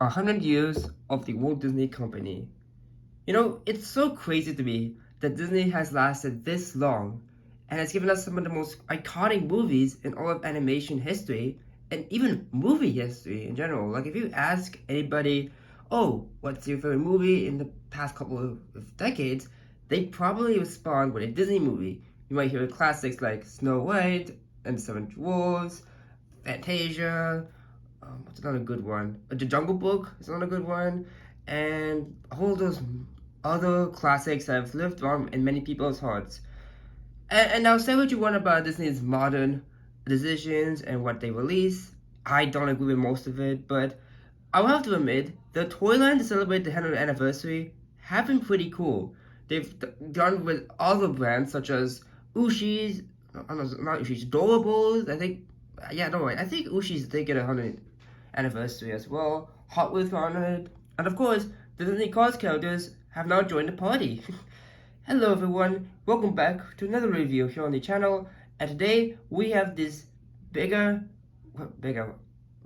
100 years of the Walt Disney Company. You know, it's so crazy to me that Disney has lasted this long and has given us some of the most iconic movies in all of animation history and even movie history in general. Like, if you ask anybody, oh, what's your favorite movie in the past couple of decades, they probably respond with a Disney movie. You might hear classics like Snow White and the Seven Dwarfs, Fantasia, what's another good one? The Jungle Book is another good one, and all those other classics that have lived on in many people's hearts. And now say what you want about Disney's modern decisions and what they release. I don't agree with most of it, but I'll have to admit, the toy line to celebrate the 100th anniversary have been pretty cool. They've done with other brands such as Ushi's, not Ushi's, Doorables, I think, yeah, no, I think Ushi's did get a 100th anniversary as well, Hot Wheels 100, and of course, the Disney Cars characters have now joined the party. Hello everyone, welcome back to another review here on the channel, and today we have this giga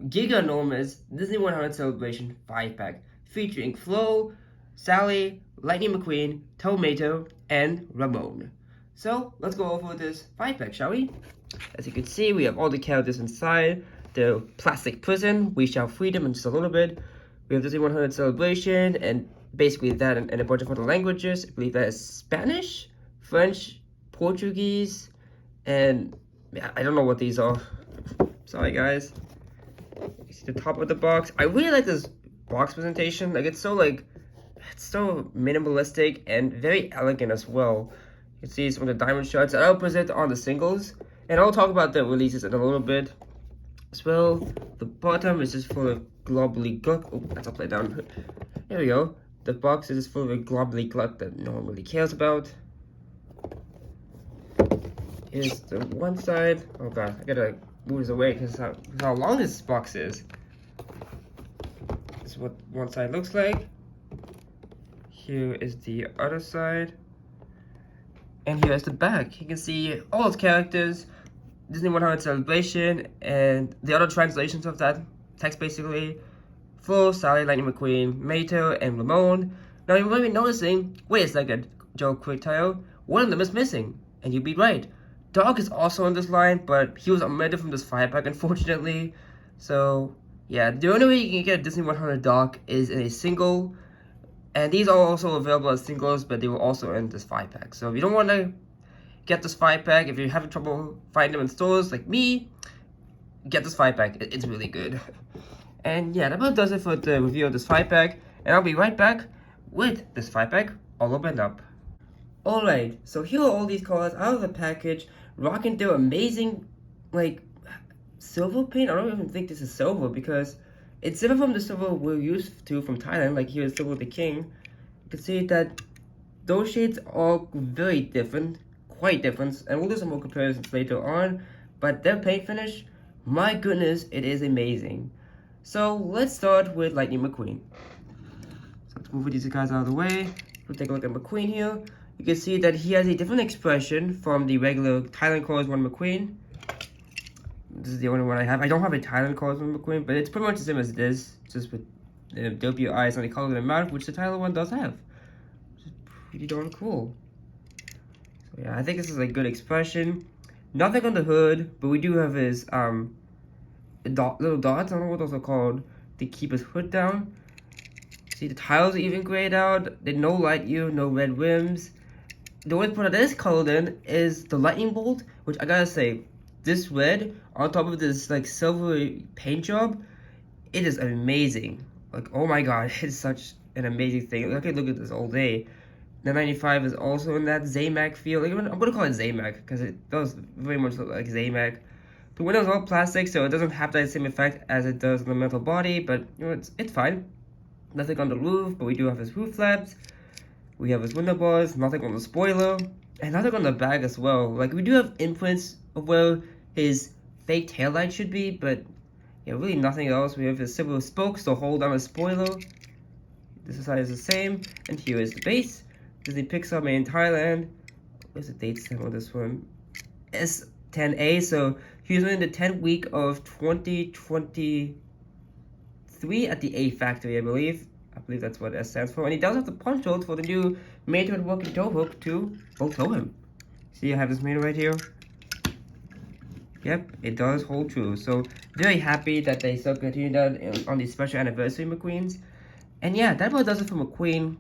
enormous Disney 100 Celebration 5-pack featuring Flo, Sally, Lightning McQueen, Tomato, and Ramone. So let's go over this 5-pack, shall we? As you can see, we have all the characters inside the plastic prison. We shall free them in just a little bit. We have Disney 100 Celebration, and basically that and a bunch of other languages. I believe that is Spanish, French, Portuguese, and yeah, I don't know what these are. Sorry guys. You see the top of the box. I really like this box presentation. Like it's so minimalistic and very elegant as well. You can see some of the diamond shots that I'll present on the singles, and I'll talk about the releases in a little bit as well. The bottom is just full of globally gluck. Oh, that's upside down. There we go. The box is just full of a globally gluck that no one really cares about. Here's the one side. Oh god, I gotta move this away because how long this box is. This is what one side looks like. Here is the other side. And here's the back. You can see all those characters, Disney 100 Celebration, and the other translations of that text basically. Flo, Sally, Lightning McQueen, Mato, and Ramone. Now you might be noticing, wait a second, Joe Quicktail, one of them is missing. And you'd be right. Dog is also in this line, but he was omitted from this 5-pack unfortunately. So yeah, the only way you can get a Disney 100 dog is in a single. And these are also available as singles, but they were also in this 5-pack. So if you don't want to get this 5-pack, if you're having trouble finding them in stores like me, get this 5-pack. It's really good. And yeah, that about does it for the review of this 5-pack. And I'll be right back with this 5-pack all opened up. Alright, so here are all these cards out of the package, rocking their amazing, like, silver paint. I don't even think this is silver because it's different from the silver we're used to from Thailand. Like here's Silver the King. You can see that those shades are very different, quite different, and we'll do some more comparisons later on. But their paint finish, my goodness, it is amazing. So let's start with Lightning McQueen. So let's move these guys out of the way. We'll take a look at McQueen here. You can see that he has a different expression from the regular Thailand Colors one McQueen. This is the only one I have. I don't have a Thailand Colors one McQueen, but it's pretty much the same as this, just with the dopey eyes and the color of the mouth, which the Thailand one does have. Which is pretty darn cool. So yeah, I think this is a good expression. Nothing on the hood, but we do have his little dots. I don't know what those are called to keep his hood down. See, the tiles are even grayed out. There's no light hue, no red rims. The only part that is colored in is the lightning bolt, which I gotta say, this red on top of this like silvery paint job, it is amazing. Like, oh my god, it's such an amazing thing. I could look at this all day. The 95 is also in that Zamac feel. Like, I'm gonna call it Zamac because it does very much look like Zamac. The windows are all plastic, so it doesn't have that same effect as it does on the metal body, but you know, it's fine. Nothing on the roof, but we do have his roof flaps. We have his window bars, nothing on the spoiler, and nothing on the bag as well. Like, we do have imprints of where his fake taillight should be, but yeah, really nothing else. We have his silver spokes to hold on the spoiler. This side is the same, and here is the base. Disney Pixar made in Thailand. Where's the date stamp on this one? S10A, so he was in the 10th week of 2023. 3 at the A factory, I believe. I believe that's what S stands for. And he does have the punch hole for the new Mattel working toe hook to both toe him. See, I have this Mattel right here. Yep, it does hold true. So, very happy that they still continue that on the special anniversary McQueens. And yeah, that about does it for McQueen.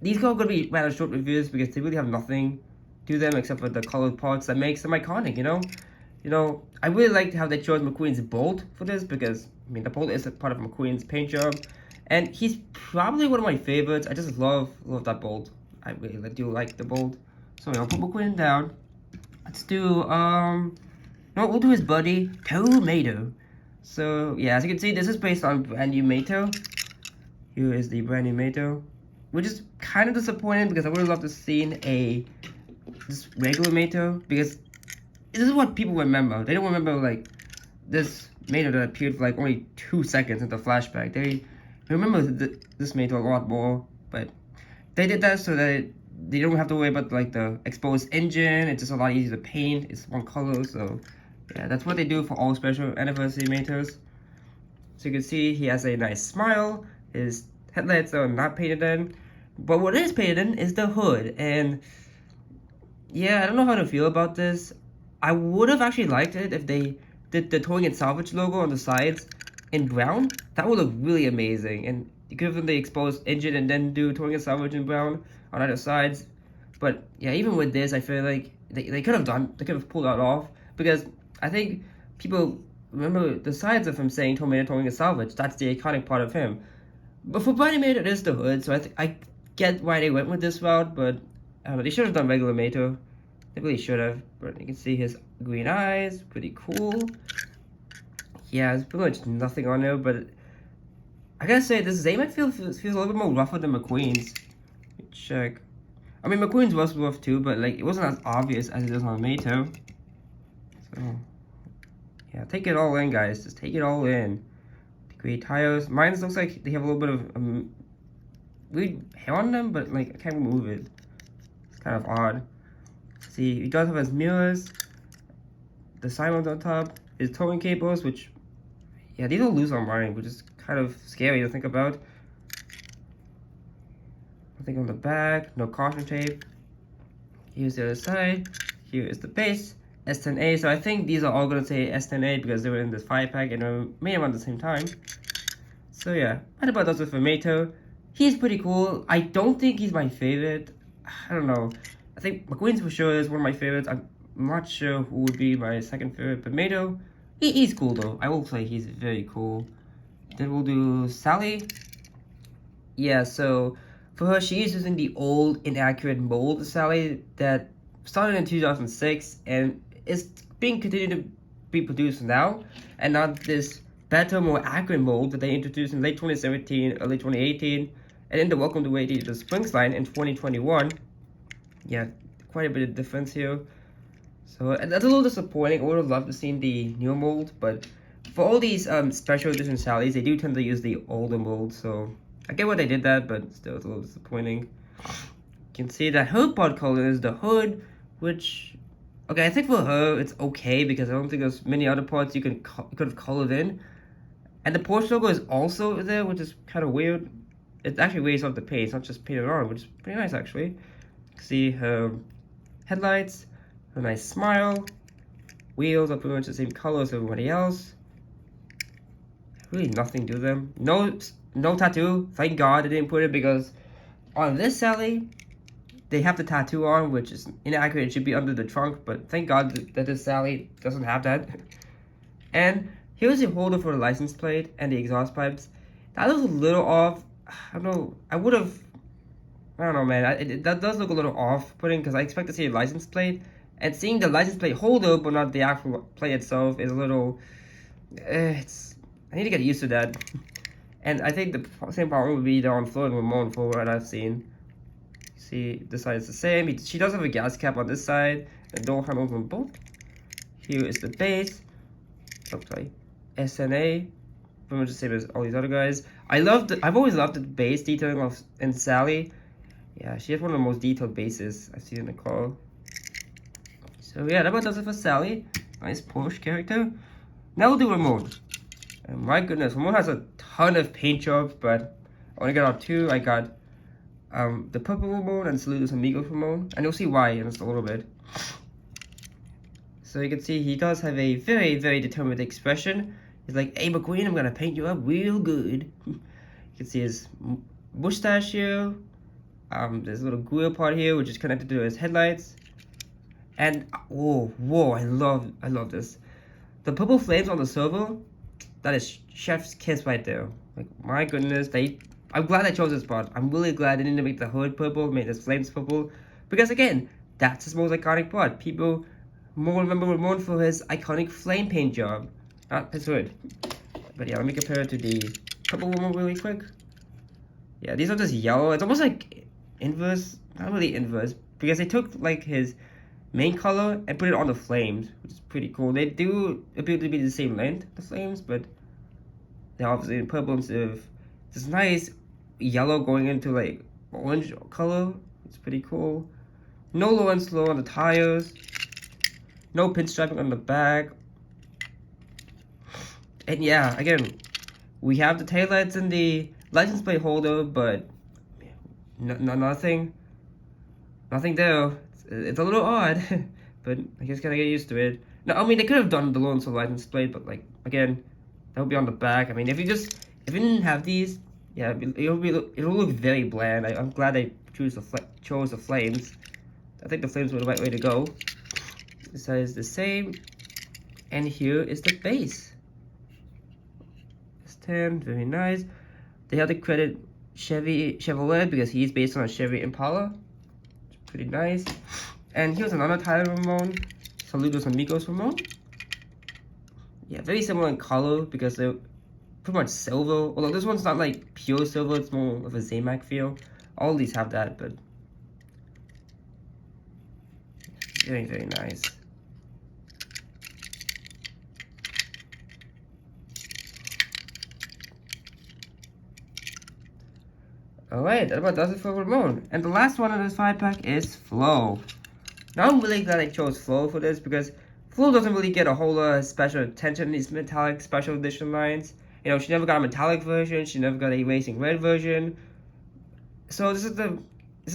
These are going to be rather short reviews because they really have nothing to them except for the colored parts that makes them iconic, you know? I really liked how they chose McQueen's bolt for this because, I mean, the bolt is a part of McQueen's paint job. And he's probably one of my favorites. I just love that bolt. I really do like the bolt. So I'll put McQueen down. Let's do, we'll do his buddy, Tomato. So, yeah, as you can see, this is based on brand new Mattel. Here is the brand new Mattel. Which is kind of disappointing because I would have loved to seen this regular Mattel because this is what people remember. They don't remember like this Mattel that appeared for like only 2 seconds in the flashback. They remember this Mattel a lot more, but they did that so that they don't have to worry about like the exposed engine. It's just a lot easier to paint. It's one color, so yeah, that's what they do for all special anniversary Mattels. So you can see he has a nice smile. His headlights are not painted in, but what is painted in is the hood. And yeah, I don't know how to feel about this. I would have actually liked it if they did the Towing and Salvage logo on the sides in brown. That would look really amazing. And you could have the exposed engine and then do Towing and Salvage in brown on either sides. But yeah, even with this, I feel like they could have pulled that off because I think people remember the sides of him saying Towing and Salvage. That's the iconic part of him. But for Brand Mater, it is the hood, so I get why they went with this route, but they should have done regular Mater. They really should have, but you can see his green eyes, pretty cool. Yeah, there's pretty much nothing on there, but I gotta say, this Zaymec feels a little bit more rougher than McQueen's. Let me check. I mean, McQueen's was rough too, but like it wasn't as obvious as it is on Mater. So, yeah, take it all in, guys. Just take it all in. Great tires. Mine looks like they have a little bit of weird hair on them, but like I can't remove it. It's kind of odd. See, he does have his mirrors, the sirens on top, his towing cables, which, yeah, these will lose on mine, which is kind of scary to think about. Nothing on the back, no caution tape. Here's the other side. Here is the base, S10A. So I think these are all going to say S10A because they were in this 5-pack and they made them at the same time. So yeah, that about does it for Mato. He's pretty cool. I don't think he's my favorite. I don't know. I think McQueen's for sure is one of my favorites. I'm not sure who would be my second favorite, but Mato, he's cool though. I will say he's very cool. Then we'll do Sally. Yeah, so for her, she is using the old inaccurate mold Sally that started in 2006 and is being continued to be produced now, and not this better, more accurate mold that they introduced in late 2017, early 2018, and in the Welcome to Waiting the Springs line in 2021. Yeah, quite a bit of difference here. So that's a little disappointing. I would have loved to see the new mold, but for all these special edition Sallys, they do tend to use the older mold, so I get why they did that, but still it's a little disappointing. You can see that her part color is the hood, which, okay, I think for her it's okay because I don't think there's many other parts you could have colored in. And the Porsche logo is also there, which is kind of weird. It actually weighs off the paint, it's not just painted on, which is pretty nice actually. See her headlights, her nice smile, wheels are pretty much the same color as everybody else. Really nothing to them. No tattoo. Thank God they didn't put it because on this Sally, they have the tattoo on, which is inaccurate. It should be under the trunk, but thank God that this Sally doesn't have that. And here's the holder for the license plate and the exhaust pipes. That looks a little off. I don't know. I don't know, man. That does look a little off-putting because I expect to see a license plate. And seeing the license plate holder, but not the actual plate itself, is a little... I need to get used to that. And I think the same problem would be there on Floyd and Ramone for what I've seen. See, this side is the same. She does have a gas cap on this side. The door handles on both. Here is the base. Oh, sorry. SNA. Pretty much the same as all these other guys. I've always loved the base detailing in Sally. Yeah, she has one of the most detailed bases I've seen in the car. So yeah, that about does it for Sally. Nice Porsche character. Now we'll do Ramone. And my goodness, Ramone has a ton of paint jobs, but I only got out 2. I got the purple Ramone and Saludos Amigos Ramone, and you'll see why in just a little bit. So you can see he does have a very, very determined expression. He's like, hey McQueen, I'm gonna paint you up real good. You can see his mustache here. There's a little grill part here, which is connected to his headlights. And whoa, I love this. The purple flames on the servo, that is chef's kiss right there. Like, my goodness, I'm glad I chose this part. I'm really glad they didn't make the hood purple, made his flames purple. Because again, that's his most iconic part. People more remember Ramone for his iconic flame paint job, not his hood. But yeah, let me compare it to the purple Ramone really quick. Yeah, these are just yellow. It's almost like inverse, not really inverse, because they took like his main color and put it on the flames, which is pretty cool. They do appear to be the same length, the flames, but they're obviously in purple instead of this nice yellow going into like orange color. It's pretty cool. No low and slow on the tires. No pinstriping on the back. And yeah, again, we have the taillights and the license plate holder, but nothing there. It's a little odd, but I guess gotta get used to it. No, I mean they could have done the Lone Star license plate, but like again, that would be on the back. I mean, if you didn't have these, yeah, it'll look very bland. I'm glad they chose the flames. I think the flames were the right way to go. This side is the same, and here is the base. It's 10, very nice. They have to credit Chevrolet because he's based on a Chevy Impala. It's pretty nice. And here's another tire Ramone, Saludos Amigos Ramone. Yeah, very similar in color because they're pretty much silver. Although this one's not like pure silver, it's more of a Zamac feel. All these have that, but very, very nice. Alright, that about does it for Ramone. And the last one in this 5-pack is Flo. Now I'm really glad I chose Flo for this because Flo doesn't really get a whole lot of special attention in these metallic special edition lines. You know, she never got a metallic version, she never got a racing red version. So this is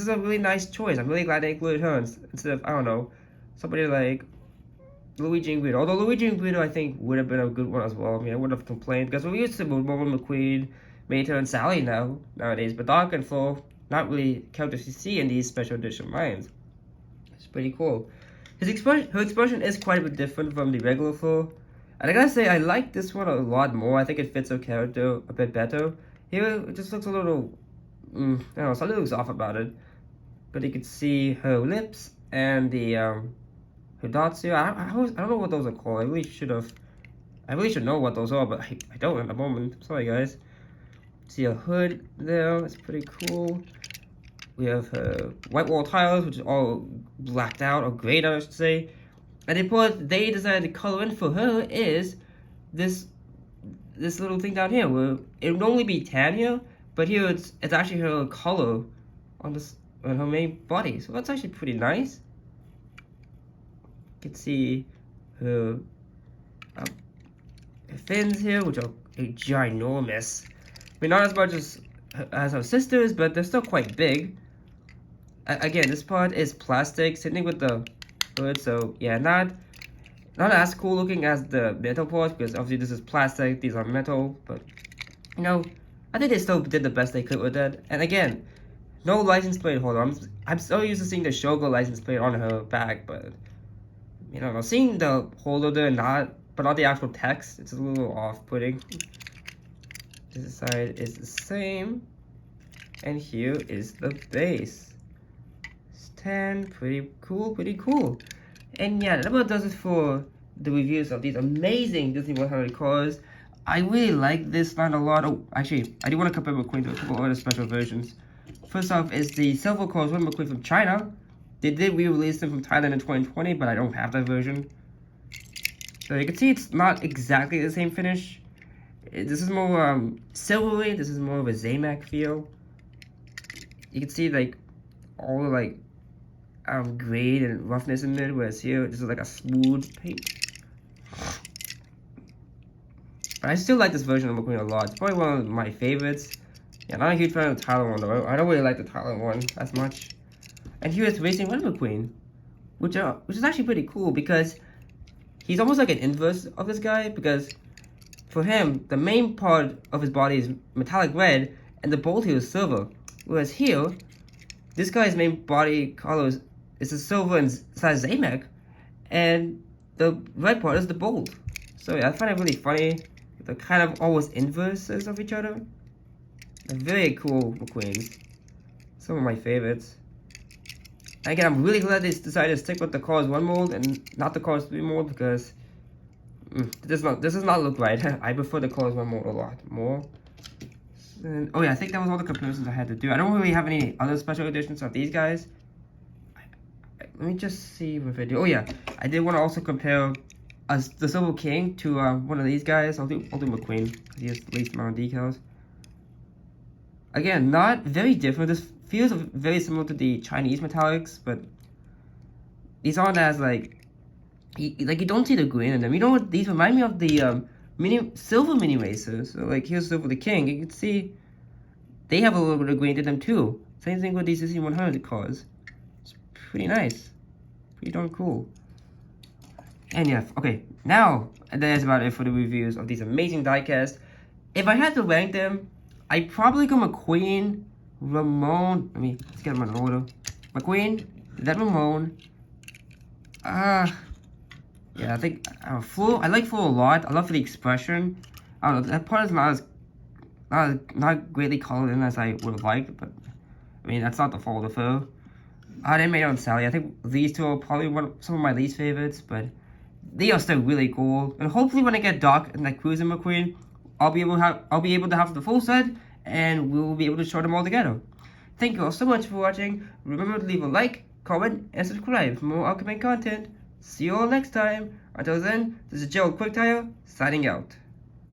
a really nice choice. I'm really glad they included her instead of, I don't know, somebody like Luigi and Guido. Although Luigi and Guido I think would have been a good one as well. I mean, I wouldn't have complained because we're used to Ramone, McQueen, Mater, and Sally nowadays. But Doc and Flo, not really characters you see in these special edition lines. It's pretty cool. Her expression is quite a bit different from the regular Flo. And I gotta say, I like this one a lot more. I think it fits her character a bit better. Here, it just looks a little, I don't know, something looks off about it. But you can see her lips and the, her dots here. I don't know what those are called. I really should know what those are, but I don't at the moment. Sorry, guys. See a hood there. It's pretty cool. We have her white wall tires, which is all blacked out or grayed out, I should say. And the part they decided to color in for her is this little thing down here, where it would only be tan here, but here it's actually her color on her main body. So that's actually pretty nice. You can see her fins here, which are ginormous. I mean, not as much as her sisters, but they're still quite big. Again, this part is plastic, sitting with the hood, so yeah, not as cool looking as the metal parts, because obviously this is plastic, these are metal, but you know, I think they still did the best they could with that. And again, no license plate holder. I'm so used to seeing the Shogo license plate on her back, but you know, seeing the holder there but not the actual text, it's a little off-putting. This side is the same, and here is the base. It's 10, pretty cool. And yeah, that about does it for the reviews of these amazing Disney 100 cars. I really like this line a lot. Oh, actually, I do want to compare McQueen to a couple other special versions. First off is the Silver Cars with McQueen from China. They did re-release them from Thailand in 2020, but I don't have that version. So you can see it's not exactly the same finish. This is more silvery. This is more of a Zamac feel. You can see like all the like grade and roughness in it, whereas here this is like a smooth paint. But I still like this version of McQueen a lot. It's probably one of my favorites. Yeah, not a huge fan of the Tyler one though. I don't really like the Tyler one as much. And here is Racing Red McQueen, which is actually pretty cool because he's almost like an inverse of this guy, because for him, the main part of his body is metallic red and the bolt here is silver. Whereas here, this guy's main body color is a silver and size Zamek, and the red part is the bolt. So yeah, I find it really funny. They're kind of almost inverses of each other. They're very cool McQueens. Some of my favorites. And again, I'm really glad they decided to stick with the Cars 1 mold and not the Cars 3 mold, because this does not look right. I prefer the Cars 1 mold a lot more. And, oh yeah, I think that was all the comparisons I had to do. I don't really have any other special editions of these guys. Let me just see what I do. Oh yeah, I did want to also compare the Silver King to one of these guys. I'll do McQueen, because he has the least amount of decals. Again, not very different. This feels very similar to the Chinese metallics, but these aren't as you don't see the green in them. You know what? These remind me of the silver mini racers. So like here's Silver the King. You can see they have a little bit of green to them too. Same thing with these 100 cars. It's pretty nice, pretty darn cool. And yeah, okay, now that's about it for the reviews of these amazing diecasts. If I had to rank them, I'd probably go McQueen, Ramone. Let's get them in order. McQueen, then Ramone. Yeah, I think Flo. I like Flo a lot. I love the expression. I don't know, that part is not greatly colored in as I would have liked, but I mean that's not the fault of her. Then Mayo and Sally. I think these two are probably some of my least favorites, but they are still really cool. And hopefully when I get Doc and like Cruiser McQueen, I'll be able to have the full set, and we will be able to show them all together. Thank you all so much for watching. Remember to leave a like, comment, and subscribe for more upcoming content. See you all next time. Until then, this is Joe Quicktire signing out.